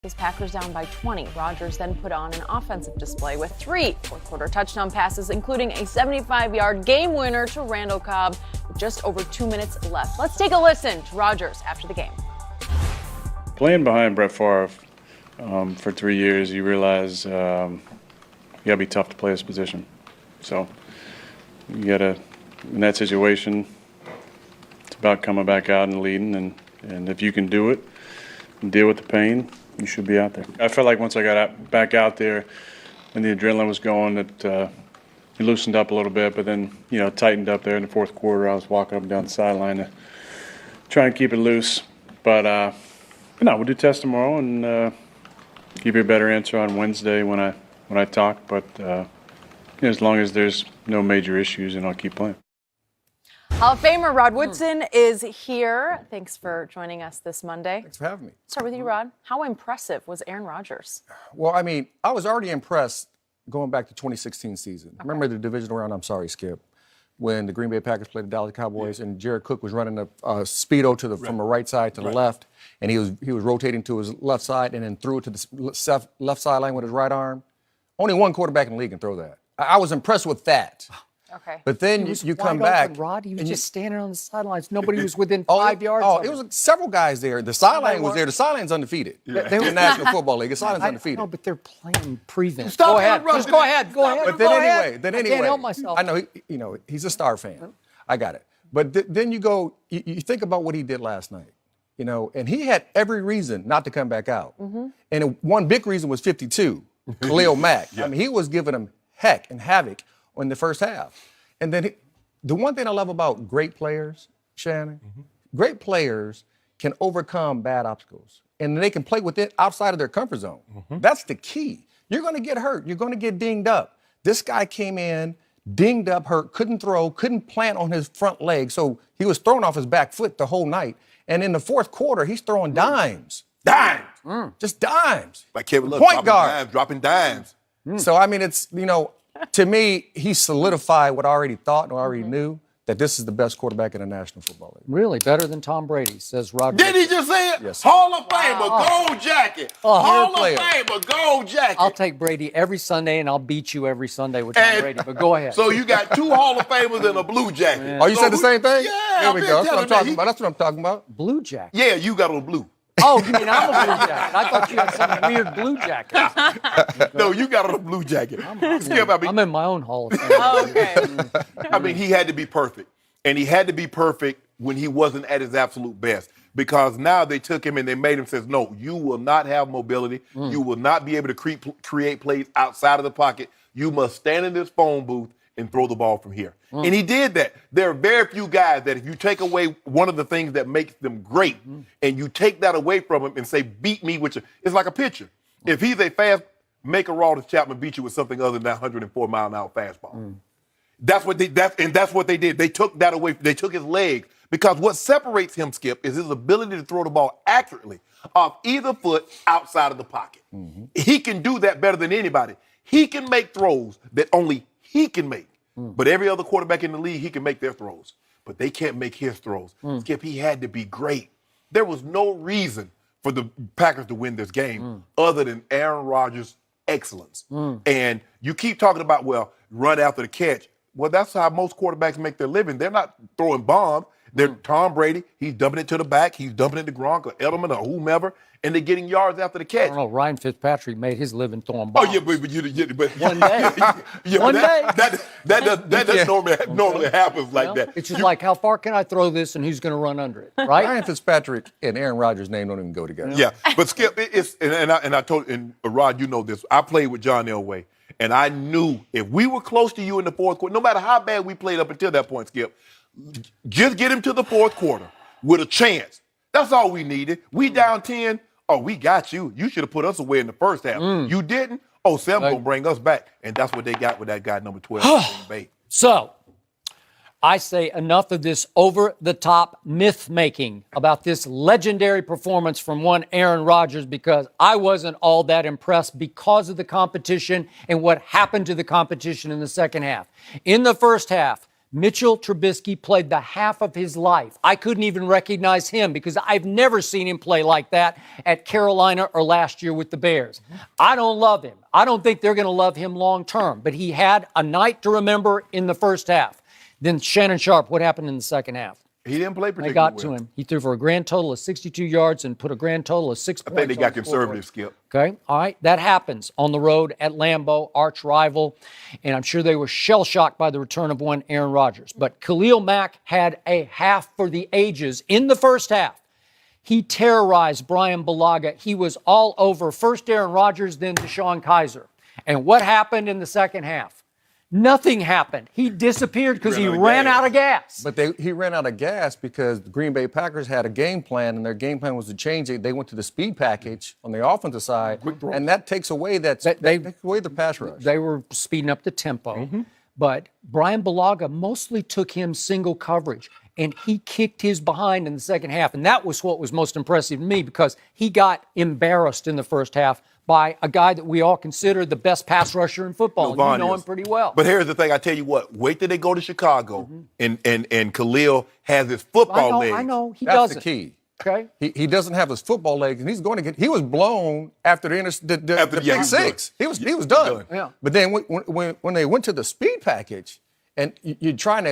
His Packers down by 20. Rodgers then put on an offensive display with 3 fourth-quarter touchdown passes, including a 75-yard game winner to Randall Cobb with just over 2 minutes left. Let's take a listen to Rodgers after the game. Playing behind Brett Favre for 3 years, you realize you got to be tough to play this position. So you got to, in that situation, it's about coming back out and leading, and if you can do it and deal with the pain, you should be out there. I felt like once I got back out there and the adrenaline was going, that it loosened up a little bit, but then, tightened up there in the fourth quarter. I was walking up and down the sideline to try and keep it loose. But no, we'll do tests tomorrow and give you a better answer on Wednesday when I talk. But as long as there's no major issues, and I'll keep playing. Hall of Famer Rod Woodson is here. Thanks for joining us this Monday. Thanks for having me. Start with you, Rod. How impressive was Aaron Rodgers? Well, I was already impressed going back to 2016 season. Okay. Remember the divisional round, I'm sorry, Skip, when the Green Bay Packers played the Dallas Cowboys and Jared Cook was running a speedo from the right side to the left, and he was rotating to his left side and then threw it to the left sideline with his right arm. Only one quarterback in the league can throw that. I was impressed with that. Okay. But then you come back. Open, Rod. He was just standing on the sidelines. Nobody was within 5 yards. Oh, it was several guys there. The sideline was there. The sideline's undefeated. Yeah. In the National Football League, the sideline's undefeated. No, but they're playing prevent. Go ahead. Just go ahead. Go ahead. But then anyway, I can't help myself. I know he's a Star fan. I got it. But then you go, you think about what he did last night, and he had every reason not to come back out. Mm-hmm. And one big reason was 52, Khalil Mack. Yeah. He was giving him heck and havoc in the first half. And then the one thing I love about great players, Shannon, great players can overcome bad obstacles. And they can play with it outside of their comfort zone. Mm-hmm. That's the key. You're going to get hurt. You're going to get dinged up. This guy came in, dinged up, hurt, couldn't throw, couldn't plant on his front leg. So he was throwing off his back foot the whole night. And in the fourth quarter, he's throwing dimes. Dimes. Just dimes. Like Kevin Love, point guard. Dropping dimes. So, it's, to me, he solidified what I already thought and already knew, that this is the best quarterback in the National Football League. Really? Better than Tom Brady, says Rodgers. Did he just say it? Yes. Hall of Famer, gold jacket. Hall of Famer, gold jacket. I'll take Brady every Sunday, and I'll beat you every Sunday with Tom Brady, but go ahead. So you got 2 Hall of Famers and a blue jacket. Yeah. Oh, you said the same thing? Yeah. There we go. That's what I'm talking about. That's what I'm talking about. Blue jacket? Yeah, you got a blue. Oh, you mean I'm a blue jacket? I thought you had some weird blue jacket. No, you got a blue jacket. I'm in my own Hall of Fame. Oh, okay. He had to be perfect. And he had to be perfect when he wasn't at his absolute best. Because now they took him and they made him say, no, you will not have mobility. You will not be able to create plays outside of the pocket. You must stand in this phone booth and throw the ball from here. And he did that. There are very few guys that if you take away one of the things that makes them great and you take that away from him and say, beat me with it's like a pitcher. If he's a fast, make a Aroldis Chapman beat you with something other than that 104-mile-an-hour fastball. That's what they did. They took that away. They took his legs because what separates him, Skip, is his ability to throw the ball accurately off either foot outside of the pocket. He can do that better than anybody. He can make throws that only he can make. But every other quarterback in the league, he can make their throws. But they can't make his throws. Skip, he had to be great. There was no reason for the Packers to win this game other than Aaron Rodgers' excellence. And you keep talking about, run after the catch. Well, that's how most quarterbacks make their living. They're not throwing bombs. They're Tom Brady. He's dumping it to the back. He's dumping it to Gronk or Edelman or whomever, and they're getting yards after the catch. I don't know. Ryan Fitzpatrick made his living throwing bombs. Oh, yeah, but one day. One day. That doesn't normally happens like that. It's just like, how far can I throw this and who's going to run under it, right? Ryan Fitzpatrick and Aaron Rodgers' name don't even go together. Yeah, but Skip, I told, and Rod, you know this. I played with John Elway, and I knew if we were close to you in the fourth quarter, no matter how bad we played up until that point, Skip, just get him to the fourth quarter with a chance. That's all we needed. We down 10. Oh, we got you. You should have put us away in the first half. You didn't. Oh, Sam's going to bring us back. And that's what they got with that guy, number 12, Green Bay. So, I say enough of this over-the-top myth-making about this legendary performance from one Aaron Rodgers, because I wasn't all that impressed because of the competition and what happened to the competition in the second half. In the first half, Mitchell Trubisky played the half of his life. I couldn't even recognize him because I've never seen him play like that at Carolina or last year with the Bears. I don't love him. I don't think they're going to love him long term, but he had a night to remember in the first half. Then Shannon Sharp, what happened in the second half? He didn't play particularly They got well. to him. He threw for a grand total of 62 yards and put a grand total of 6 points. I think they got on the conservative, scoreboard. Skip. Okay, all right. That happens on the road at Lambeau, arch rival. And I'm sure they were shell-shocked by the return of one Aaron Rodgers. But Khalil Mack had a half for the ages in the first half. He terrorized Brian Bulaga. He was all over first Aaron Rodgers, then DeShone Kizer. And what happened in the second half? Nothing happened. He disappeared because he ran out of gas. But he ran out of gas because the Green Bay Packers had a game plan, and their game plan was to change it. They went to the speed package on the offensive side, and that takes away that takes away the pass rush. They were speeding up the tempo. But Brian Bulaga mostly took him single coverage, and he kicked his behind in the second half. And that was what was most impressive to me because he got embarrassed in the first half by a guy that we all consider the best pass rusher in football. And you know him pretty well. But here's the thing, I tell you what, wait till they go to Chicago and Khalil has his football legs. I know, he That's doesn't. the key. Okay. He doesn't have his football legs, and he's going to get. He was blown after the pick six. He was done. Yeah. But then when they went to the speed package, and you're trying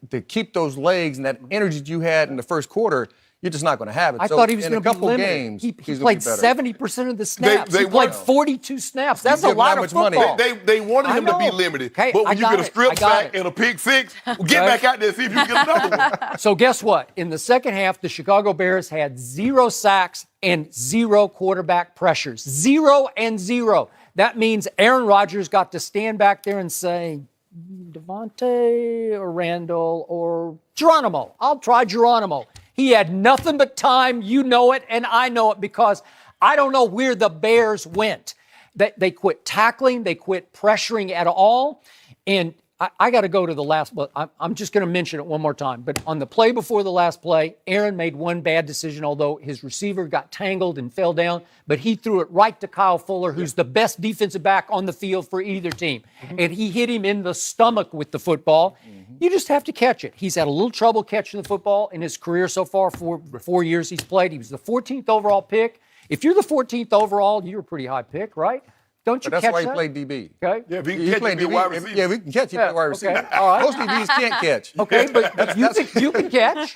to keep those legs and that energy that you had in the first quarter, you're just not going to have it. I so thought he was in going a to be couple limited. games. He he's played gonna be better. 70% of the snaps. They he played won. 42 snaps. That's You a give lot that of much money. football. They wanted him to be know. limited. Okay, but I when you got get a it. strip I got sack it. and a pick six, get back out there and see if you can get another one. So guess what? In the second half, the Chicago Bears had 0 sacks and 0 quarterback pressures. 0 and 0. That means Aaron Rodgers got to stand back there and say, Devontae or Randall or Geronimo. I'll try Geronimo. He had nothing but time. You know it, and I know it because I don't know where the Bears went. They quit tackling. They quit pressuring at all. And I got to go to the last, but I'm just going to mention it one more time. But on the play before the last play, Aaron made one bad decision, although his receiver got tangled and fell down. But he threw it right to Kyle Fuller, who's the best defensive back on the field for either team. And he hit him in the stomach with the football. You just have to catch it. He's had a little trouble catching the football in his career so far. For 4 years he's played. He was the 14th overall pick. If you're the 14th overall, you're a pretty high pick, right? Don't you But that's catch why that? he played DB. Okay. Yeah, if he He can catch played you, be a wide DB. receiver. Yeah, we can catch you. Yeah, Wide receiver. okay, all right. Most DBs can't catch. Okay, but you can catch.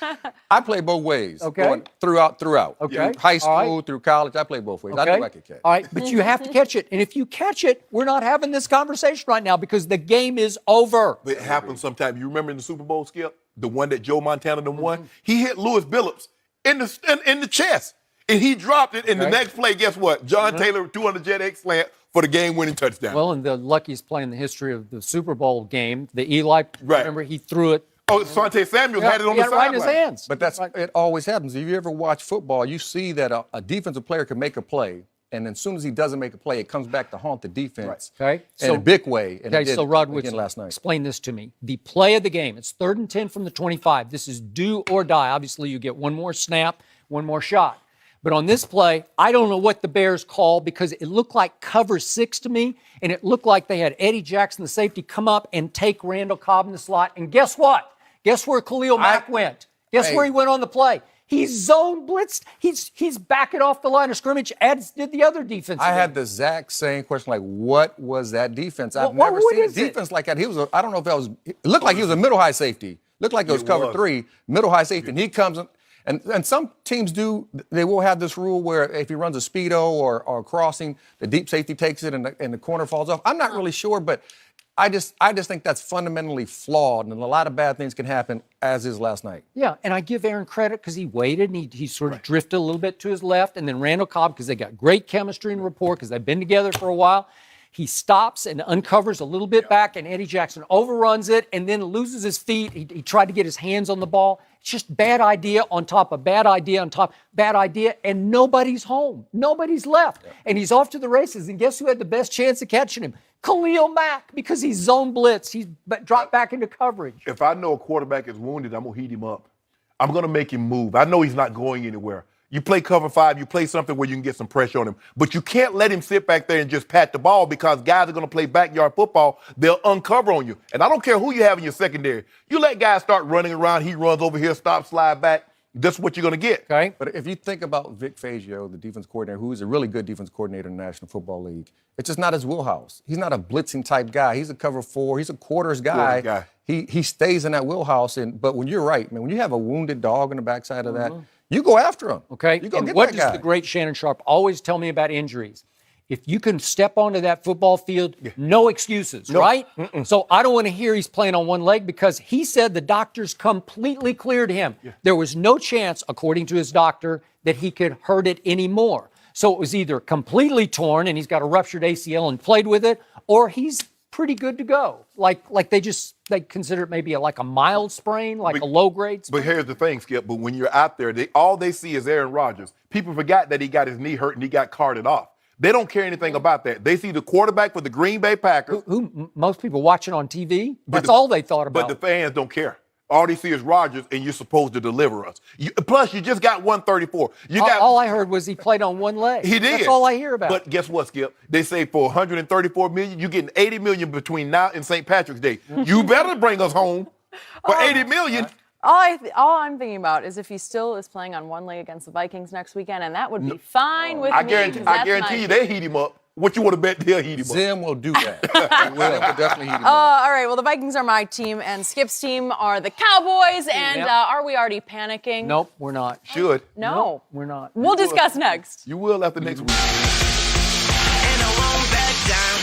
I play both ways. Okay. Going throughout. Okay. High school All right. through college, I play both ways. I Okay. knew I could catch. All right, but you have to catch it. And if you catch it, we're not having this conversation right now because the game is over. It happens sometimes. You remember in the Super Bowl, Skip, the one that Joe Montana won? He hit Louis Billups in the chest, and he dropped it. And the Okay. next play, guess what? John Taylor threw on the jet X slant for the game-winning touchdown. Well, and the luckiest play in the history of the Super Bowl game, the Eli, Right. remember he threw it. Sante Samuel had it on he the had it right in his sideline. hands. But it always happens. If you ever watch football, you see that a defensive player can make a play, and as soon as he doesn't make a play, it comes back to haunt the defense. Okay. In So- a big way. And Okay, it did so Rod again Woodson, last night. explain this to me. The play of the game, it's 3rd and 10 from the 25. This is do or die. Obviously, you get one more snap, one more shot. But on this play, I don't know what the Bears call because it looked like cover 6 to me, and it looked like they had Eddie Jackson, the safety, come up and take Randall Cobb in the slot. And guess what? Guess where Khalil Mack went? Guess where he went on the play? He's zone blitzed. He's backing off the line of scrimmage, as did the other defense. I had the exact same question, like, what was that defense? I've What never seen a is it? defense like that. I don't know if that was, it looked like he was a middle-high safety. Looked like it was cover 3, middle-high safety, and he comes in. And some teams they will have this rule where if he runs a speedo or crossing, the deep safety takes it and the corner falls off. I'm not really sure, but I just think that's fundamentally flawed, and a lot of bad things can happen, as is last night. Yeah, and I give Aaron credit because he waited and he sort of drifted a little bit to his left, and then Randall Cobb, because they got great chemistry and rapport because they've been together for a while, he stops and uncovers a little bit back, and Eddie Jackson overruns it and then loses his feet. He tried to get his hands on the ball. It's just bad idea on top of bad idea on top, bad idea, and nobody's home. Nobody's left. Yeah. And he's off to the races, and guess who had the best chance of catching him? Khalil Mack, because he's zone blitz. He's dropped back into coverage. If I know a quarterback is wounded, I'm going to heat him up. I'm going to make him move. I know he's not going anywhere. You play cover 5, you play something where you can get some pressure on him. But you can't let him sit back there and just pat the ball because guys are going to play backyard football. They'll uncover on you. And I don't care who you have in your secondary. You let guys start running around, he runs over here, stop, slide back. That's what you're going to get. Okay. But if you think about Vic Fangio, the defense coordinator, who is a really good defense coordinator in the National Football League, it's just not his wheelhouse. He's not a blitzing type guy. He's a cover 4. He's a quarters guy. He stays in that wheelhouse. But when you're right, man, when you have a wounded dog on the backside of that, you go after him. Okay. You go and get what that does guy. the great Shannon Sharp always tell me about injuries? If you can step onto that football field, no excuses, right? So I don't want to hear he's playing on one leg because he said the doctors completely cleared him. There was no chance, according to his doctor, that he could hurt it anymore. So it was either completely torn and he's got a ruptured ACL and played with it, or he's pretty good to go. Like they consider it maybe like a mild sprain, like a low grade sprain. But here's the thing, Skip. But when you're out there, all they see is Aaron Rodgers. People forgot that he got his knee hurt and he got carted off. They don't care anything about that. They see the quarterback for the Green Bay Packers. Who most people watching on TV, that's all they thought about. But the fans don't care. All they see is Rodgers, and you're supposed to deliver us. Plus, you just got 134. All I heard was he played on one leg. He did. That's all I hear about. But guess what, Skip? They say for $134 million, you're getting $80 million between now and St. Patrick's Day. You better bring us home for $80 million. All I'm thinking about is if he still is playing on one leg against the Vikings next weekend, and that would be fine with me. I guarantee you they heat him up. What you want to bet they'll heat him up? Zim will do that. Zim will definitely heat him up. All right, well, the Vikings are my team, and Skip's team are the Cowboys, and are we already panicking? Nope, we're not. Should. No. Nope, we're not. We'll discuss next. You will after next week. And I won't back down.